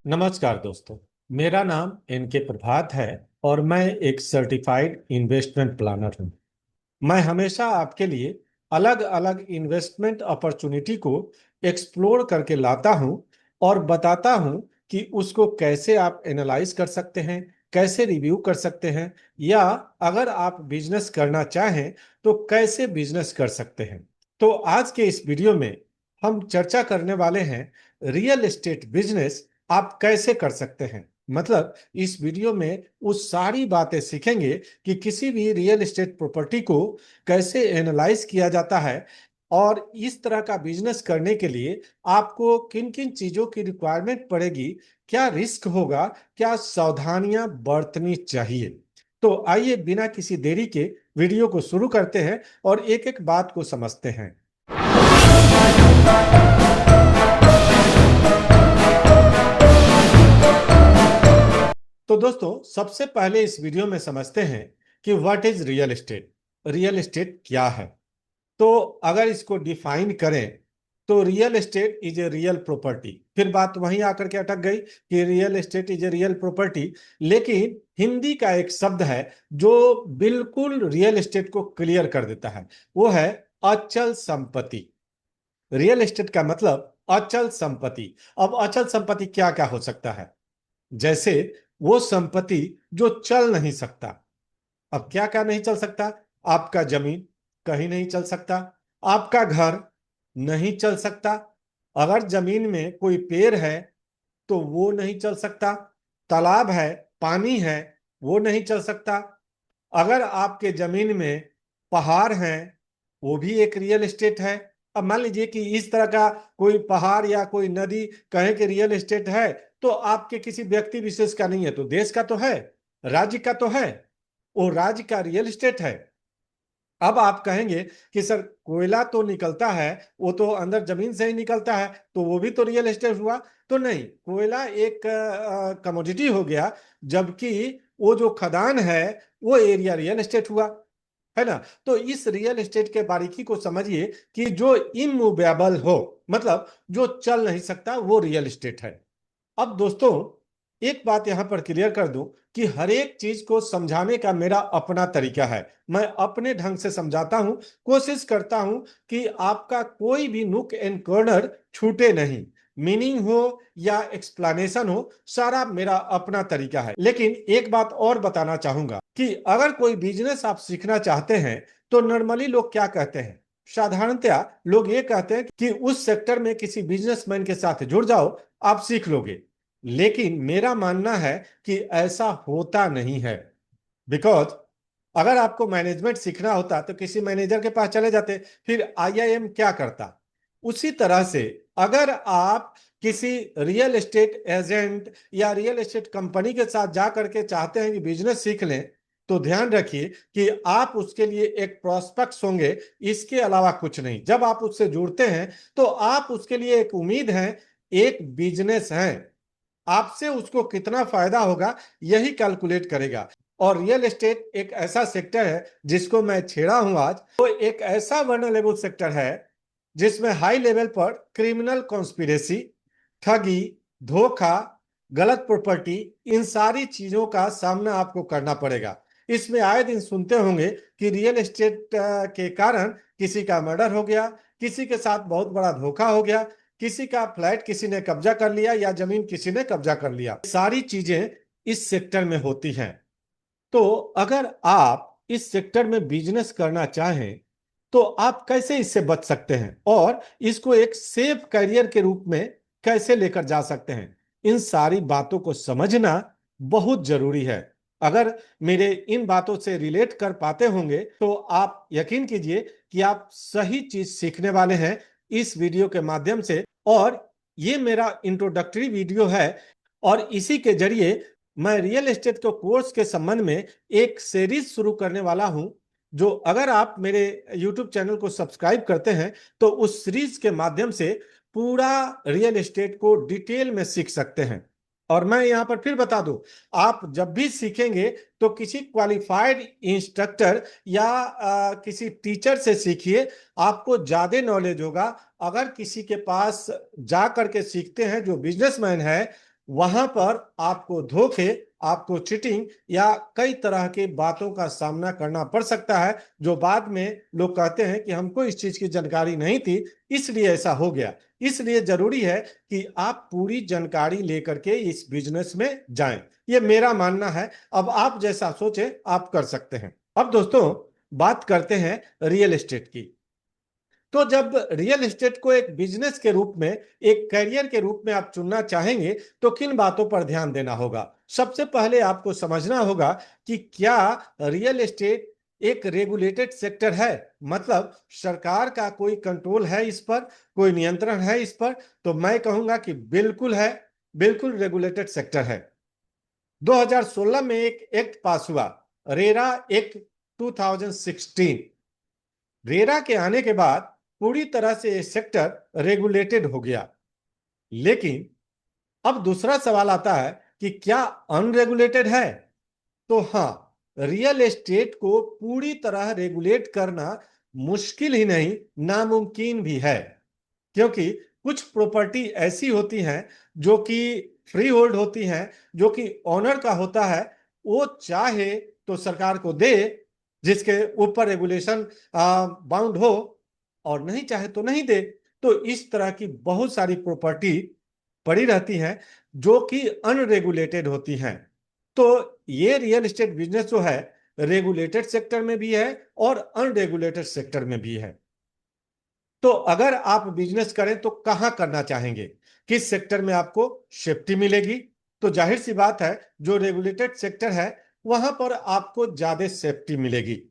नमस्कार दोस्तों। मेरा नाम एन के प्रभात है और मैं एक सर्टिफाइड इन्वेस्टमेंट प्लानर हूं। मैं हमेशा आपके लिए अलग अलग इन्वेस्टमेंट अपॉर्चुनिटी को एक्सप्लोर करके लाता हूं और बताता हूं कि उसको कैसे आप एनालाइज कर सकते हैं, कैसे रिव्यू कर सकते हैं, या अगर आप बिजनेस करना चाहें तो कैसे बिजनेस कर सकते हैं। तो आज के इस वीडियो में हम चर्चा करने वाले हैं रियल एस्टेट बिजनेस आप कैसे कर सकते हैं। मतलब इस वीडियो में उस सारी बातें सीखेंगे कि किसी भी रियल एस्टेट प्रॉपर्टी को कैसे एनालाइज किया जाता है और इस तरह का बिजनेस करने के लिए आपको किन किन चीजों की रिक्वायरमेंट पड़ेगी, क्या रिस्क होगा, क्या सावधानियां बरतनी चाहिए। तो आइए बिना किसी देरी के वीडियो को शुरू करते हैं और एक एक बात को समझते हैं। तो दोस्तों, सबसे पहले इस वीडियो में समझते हैं कि what is real estate. Real estate क्या है? तो अगर इसको डिफाइन करें तो real estate is a real property. फिर बात वहीं आकर के अटक गई कि real estate is a real property, लेकिन हिंदी का एक शब्द है जो बिल्कुल रियल एस्टेट को क्लियर कर देता है, वो है अचल संपत्ति। रियल एस्टेट का मतलब अचल संपत्ति। अब अचल संपत्ति क्या क्या हो सकता है? जैसे वो संपत्ति जो चल नहीं सकता। अब क्या क्या नहीं चल सकता? आपका जमीन कहीं नहीं चल सकता, आपका घर नहीं चल सकता, अगर जमीन में कोई पेड़ है तो वो नहीं चल सकता, तालाब है, पानी है, वो नहीं चल सकता, अगर आपके जमीन में पहाड़ हैं वो भी एक रियल एस्टेट है। अब मान लीजिए कि इस तरह का कोई पहाड़ या कोई नदी कहें कि रियल एस्टेट है, तो आपके किसी व्यक्ति विशेष का नहीं है तो देश का तो है, राज्य का तो है, वो राज्य का रियल एस्टेट है। अब आप कहेंगे कि सर कोयला तो निकलता है, वो तो अंदर जमीन से ही निकलता है, तो वो भी तो रियल एस्टेट हुआ। तो नहीं, कोयला एक कमोडिटी हो गया, जबकि वो जो खदान है वो एरिया रियल एस्टेट हुआ, है ना। तो इस रियल एस्टेट के बारीकी को समझिए कि जो इमूवेबल हो, मतलब जो चल नहीं सकता, वो रियल एस्टेट है। अब दोस्तों, एक बात यहां पर क्लियर कर दूं कि हर एक चीज को समझाने का मेरा अपना तरीका है। मैं अपने ढंग से समझाता हूं, कोशिश करता हूं कि आपका कोई भी नुक एंड कॉर्नर छूटे नहीं। मीनिंग हो या एक्सप्लेनेशन हो, सारा मेरा अपना तरीका है। लेकिन एक बात और बताना चाहूंगा कि अगर कोई बिजनेस आप सीखना चाहते हैं तो नॉर्मली लोग क्या कहते हैं? साधारणतया लोग ये कहते हैं कि उस सेक्टर में किसी बिजनेसमैन के साथ जुड़ जाओ, आप सीख लोगे। लेकिन मेरा मानना है कि ऐसा होता नहीं है। बिकॉज अगर आपको मैनेजमेंट सीखना होता तो किसी मैनेजर के पास चले जाते, फिर आईआईएम क्या करता। उसी तरह से अगर आप किसी रियल एस्टेट एजेंट या रियल एस्टेट कंपनी के साथ जा करके चाहते हैं कि बिजनेस सीख लें, तो ध्यान रखिए कि आप उसके लिए एक प्रोस्पेक्ट्स होंगे, इसके अलावा कुछ नहीं। जब आप उससे जुड़ते हैं तो आप उसके लिए एक उम्मीद है, एक बिजनेस है। आपसे उसको कितना फायदा होगा यही कैलकुलेट करेगा। और रियल एस्टेट एक ऐसा सेक्टर है जिसको मैं छेड़ा हूं आज, वो एक ऐसा वल्नरेबल सेक्टर है जिसमें हाई लेवल पर क्रिमिनल कॉन्स्पिरेसी, ठगी, धोखा, गलत प्रॉपर्टी, इन सारी चीजों का सामना आपको करना पड़ेगा। इसमें आए दिन सुनते होंगे कि रियल एस्टेट के कारण किसी का मर्डर हो गया, किसी के साथ बहुत बड़ा धोखा हो गया, किसी का फ्लैट किसी ने कब्जा कर लिया या जमीन किसी ने कब्जा कर लिया। सारी चीजें इस सेक्टर में होती हैं। तो अगर आप इस सेक्टर में बिजनेस करना चाहें तो आप कैसे इससे बच सकते हैं और इसको एक सेफ करियर के रूप में कैसे लेकर जा सकते हैं, इन सारी बातों को समझना बहुत जरूरी है। अगर मेरे इन बातों से रिलेट कर पाते होंगे तो आप यकीन कीजिए कि आप सही चीज सीखने वाले हैं इस वीडियो के माध्यम से। और ये मेरा इंट्रोडक्टरी वीडियो है और इसी के जरिए मैं रियल एस्टेट के कोर्स के संबंध में एक सीरीज शुरू करने वाला हूं, जो अगर आप मेरे यूट्यूब चैनल को सब्सक्राइब करते हैं तो उस सीरीज के माध्यम से पूरा रियल एस्टेट को डिटेल में सीख सकते हैं। और मैं यहां पर फिर बता दूं, आप जब भी सीखेंगे तो किसी क्वालिफाइड इंस्ट्रक्टर या किसी टीचर से सीखिए, आपको ज्यादा नॉलेज होगा। अगर किसी के पास जा करके सीखते हैं जो बिजनेसमैन है, वहां पर आपको धोखे, आपको चीटिंग या कई तरह की बातों का सामना करना पड़ सकता है, जो बाद में लोग कहते हैं कि हमको इस चीज की जानकारी नहीं थी, इसलिए ऐसा हो गया। इसलिए जरूरी है कि आप पूरी जानकारी लेकर के इस बिजनेस में जाएं। ये मेरा मानना है। अब आप जैसा सोचे आप कर सकते हैं। अब दोस्तों बात करते हैं रियल एस्टेट की। तो जब रियल एस्टेट को एक बिजनेस के रूप में, एक करियर के रूप में आप चुनना चाहेंगे तो किन बातों पर ध्यान देना होगा? सबसे पहले आपको समझना होगा कि क्या रियल एस्टेट एक रेगुलेटेड सेक्टर है, मतलब सरकार का कोई कंट्रोल है इस पर, कोई नियंत्रण है इस पर? तो मैं कहूंगा कि बिल्कुल है, बिल्कुल रेगुलेटेड सेक्टर है। 2016 में एक एक्ट पास हुआ, रेरा एक्ट 2016। रेरा के आने के बाद पूरी तरह से ये सेक्टर रेगुलेटेड हो गया। लेकिन अब दूसरा सवाल आता है कि क्या अनरेगुलेटेड है? तो हाँ, रियल एस्टेट को पूरी तरह रेगुलेट करना मुश्किल ही नहीं, नामुमकिन भी है। क्योंकि कुछ प्रॉपर्टी ऐसी होती हैं जो कि फ्री होल्ड होती हैं, जो कि ओनर का होता है, वो चाहे तो सरकार को दे, जिसके ऊपर रेगुलेशन बाउंड हो, और नहीं चाहे तो नहीं दे। तो इस तरह की बहुत सारी प्रॉपर्टी पड़ी रहती हैं जो कि अनरेगुलेटेड होती हैं। तो ये रियल एस्टेट बिजनेस जो है, रेगुलेटेड सेक्टर में भी है और अनरेगुलेटेड सेक्टर में भी है। तो अगर आप बिजनेस करें तो कहां करना चाहेंगे, किस सेक्टर में आपको सेफ्टी मिलेगी? तो जाहिर सी बात है, जो रेगुलेटेड सेक्टर है वहां पर आपको ज्यादा सेफ्टी मिलेगी,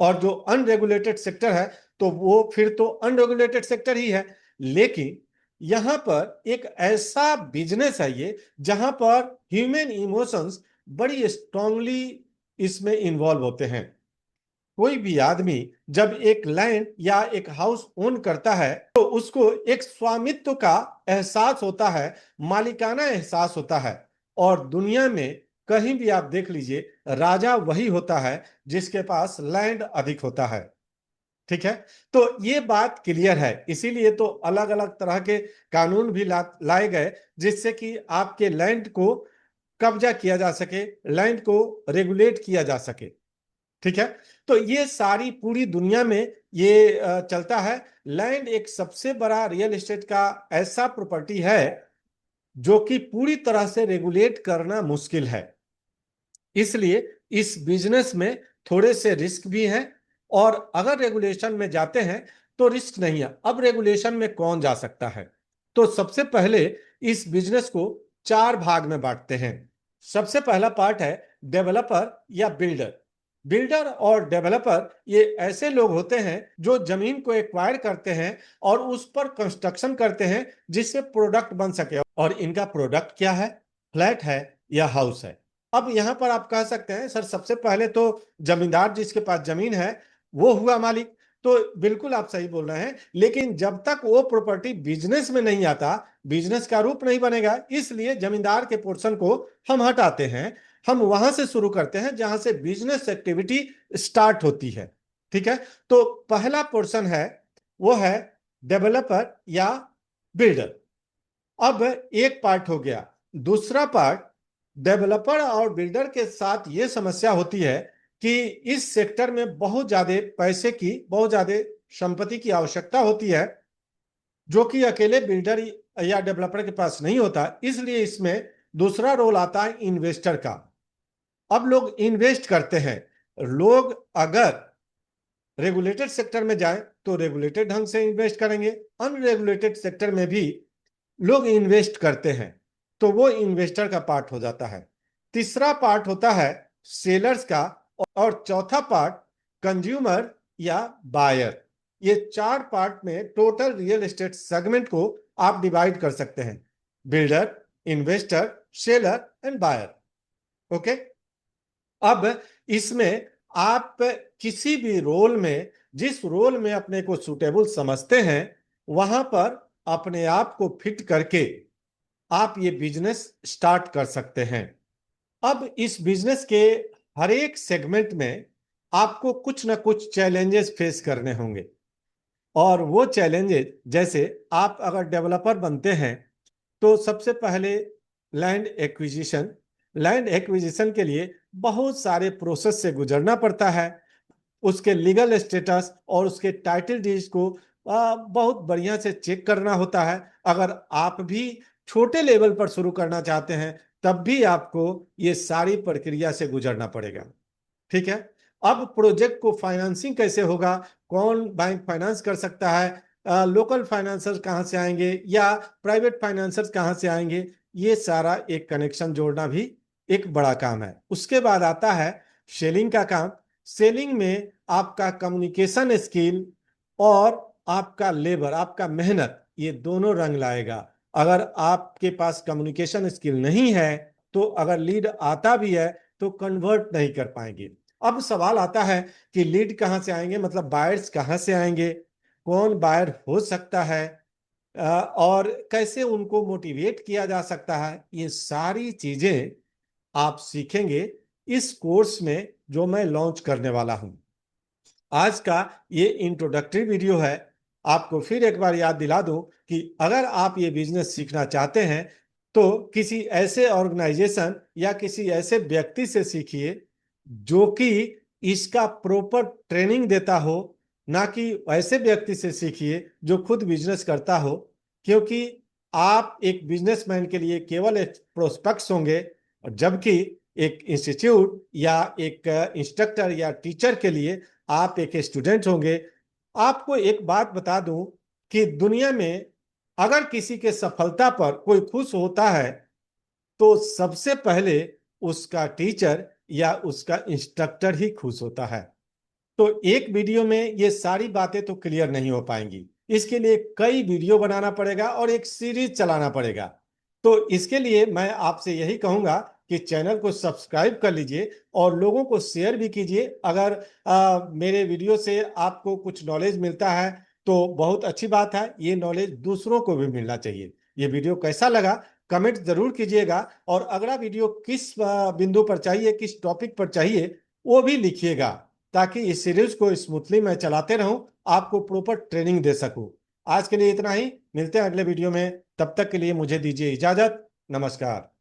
और जो अनरेगुलेटेड सेक्टर है तो वो फिर तो अनरेगुलेटेड सेक्टर ही है। लेकिन यहां पर एक ऐसा बिजनेस है ये, जहां पर ह्यूमन इमोशंस बड़ी स्ट्रांगली इसमें इन्वॉल्व होते हैं। कोई भी आदमी जब एक लैंड या एक हाउस ओन करता है तो उसको एक स्वामित्व का एहसास होता है, मालिकाना एहसास होता है। और दुनिया में कहीं भी आप देख लीजिए, राजा वही होता है जिसके पास लैंड अधिक होता है। ठीक है, तो ये बात क्लियर है। इसीलिए तो अलग अलग तरह के कानून भी लाए गए, जिससे कि आपके लैंड को कब्जा किया जा सके, लैंड को रेगुलेट किया जा सके। ठीक है, तो ये सारी पूरी दुनिया में ये चलता है। लैंड एक सबसे बड़ा रियल एस्टेट का ऐसा प्रॉपर्टी है जो कि पूरी तरह से रेगुलेट करना मुश्किल है। इसलिए इस बिजनेस में थोड़े से रिस्क भी हैं, और अगर रेगुलेशन में जाते हैं तो रिस्क नहीं है। अब रेगुलेशन में कौन जा सकता है? तो सबसे पहले इस बिजनेस को चार भाग में बांटते हैं। सबसे पहला पार्ट है डेवलपर या बिल्डर। बिल्डर और डेवलपर ये ऐसे लोग होते हैं जो जमीन को एक्वायर करते हैं और उस पर कंस्ट्रक्शन करते हैं जिससे प्रोडक्ट बन सके। और इनका प्रोडक्ट क्या है? फ्लैट है या हाउस है? अब यहां पर आप कह सकते हैं सर, सबसे पहले तो जमींदार जिसके पास जमीन है वो हुआ मालिक। तो बिल्कुल आप सही बोल रहे हैं, लेकिन जब तक वो प्रॉपर्टी बिजनेस में नहीं आता, बिजनेस का रूप नहीं बनेगा। इसलिए जमींदार के पोर्शन को हम हटाते हैं, हम वहां से शुरू करते हैं जहां से बिजनेस एक्टिविटी स्टार्ट होती है। ठीक है, तो पहला पोर्शन है वो है डेवलपर या बिल्डर। अब एक पार्ट हो गया। दूसरा पार्ट, डेवलपर और बिल्डर के साथ ये समस्या होती है कि इस सेक्टर में बहुत ज्यादा पैसे की, बहुत ज्यादा संपत्ति की आवश्यकता होती है, जो कि अकेले बिल्डर या डेवलपर के पास नहीं होता। इसलिए इसमें दूसरा रोल आता है इन्वेस्टर का। अब लोग इन्वेस्ट करते हैं। लोग अगर रेगुलेटेड सेक्टर में जाए तो रेगुलेटेड ढंग से इन्वेस्ट करेंगे, अनरेगुलेटेड सेक्टर में भी लोग इन्वेस्ट करते हैं, तो वो इन्वेस्टर का पार्ट हो जाता है। तीसरा पार्ट होता है सेलर्स का, और चौथा पार्ट कंज्यूमर या बायर। ये चार पार्ट में टोटल रियल एस्टेट सेगमेंट को आप डिवाइड कर सकते हैं: builder, investor, seller and buyer. Okay, अब इसमें आप किसी भी रोल में, जिस रोल में अपने को सुटेबल समझते हैं, वहां पर अपने आप को फिट करके आप ये बिजनेस स्टार्ट कर सकते हैं। अब इस बिजनेस के हर एक सेगमेंट में आपको कुछ ना कुछ चैलेंजेस फेस करने होंगे। और वो चैलेंजेस, जैसे आप अगर डेवलपर बनते हैं तो सबसे पहले लैंड एक्विजिशन। लैंड एक्विजिशन के लिए बहुत सारे प्रोसेस से गुजरना पड़ता है। उसके लीगल स्टेटस और उसके टाइटल डीड्स को बहुत बढ़िया से चेक करना होता है। अगर आप भी छोटे लेवल पर शुरू करना चाहते हैं तब भी आपको ये सारी प्रक्रिया से गुजरना पड़ेगा। ठीक है। अब प्रोजेक्ट को फाइनेंसिंग कैसे होगा, कौन बैंक फाइनेंस कर सकता है, लोकल फाइनेंसर्स कहाँ से आएंगे या प्राइवेट फाइनेंसर्स कहाँ से आएंगे, ये सारा एक कनेक्शन जोड़ना भी एक बड़ा काम है। उसके बाद आता है सेलिंग का काम। सेलिंग में आपका कम्युनिकेशन स्किल और आपका लेबर, आपका मेहनत, ये दोनों रंग लाएगा। अगर आपके पास कम्युनिकेशन स्किल नहीं है तो अगर लीड आता भी है तो कन्वर्ट नहीं कर पाएंगे। अब सवाल आता है कि लीड कहाँ से आएंगे, मतलब बायर्स कहाँ से आएंगे, कौन बायर हो सकता है, और कैसे उनको मोटिवेट किया जा सकता है। ये सारी चीजें आप सीखेंगे इस कोर्स में जो मैं लॉन्च करने वाला हूं। आज का ये इंट्रोडक्टरी वीडियो है। आपको फिर एक बार याद दिला दूं कि अगर आप ये बिजनेस सीखना चाहते हैं तो किसी ऐसे ऑर्गेनाइजेशन या किसी ऐसे व्यक्ति से सीखिए जो कि इसका प्रॉपर ट्रेनिंग देता हो, ना कि ऐसे व्यक्ति से सीखिए जो खुद बिजनेस करता हो। क्योंकि आप एक बिजनेसमैन के लिए केवल एक प्रोस्पेक्ट्स होंगे, और जबकि एक इंस्टीट्यूट या एक इंस्ट्रक्टर या टीचर के लिए आप एक स्टूडेंट होंगे। आपको एक बात बता दूं कि दुनिया में अगर किसी के सफलता पर कोई खुश होता है तो सबसे पहले उसका टीचर या उसका इंस्ट्रक्टर ही खुश होता है। तो एक वीडियो में ये सारी बातें तो क्लियर नहीं हो पाएंगी। इसके लिए कई वीडियो बनाना पड़ेगा और एक सीरीज चलाना पड़ेगा। तो इसके लिए मैं आपसे यही कहूंगा कि चैनल को सब्सक्राइब कर लीजिए और लोगों को शेयर भी कीजिए। अगर मेरे वीडियो से आपको कुछ नॉलेज मिलता है तो बहुत अच्छी बात है। ये नॉलेज दूसरों को भी मिलना चाहिए। ये वीडियो कैसा लगा कमेंट जरूर कीजिएगा, और अगला वीडियो किस बिंदु पर चाहिए, किस टॉपिक पर चाहिए, वो भी लिखिएगा, ताकि इस सीरीज को स्मूथली मैं चलाते रहूं, आपको प्रॉपर ट्रेनिंग दे सकूं। आज के लिए इतना ही, मिलते हैं अगले वीडियो में। तब तक के लिए मुझे दीजिए इजाजत। नमस्कार।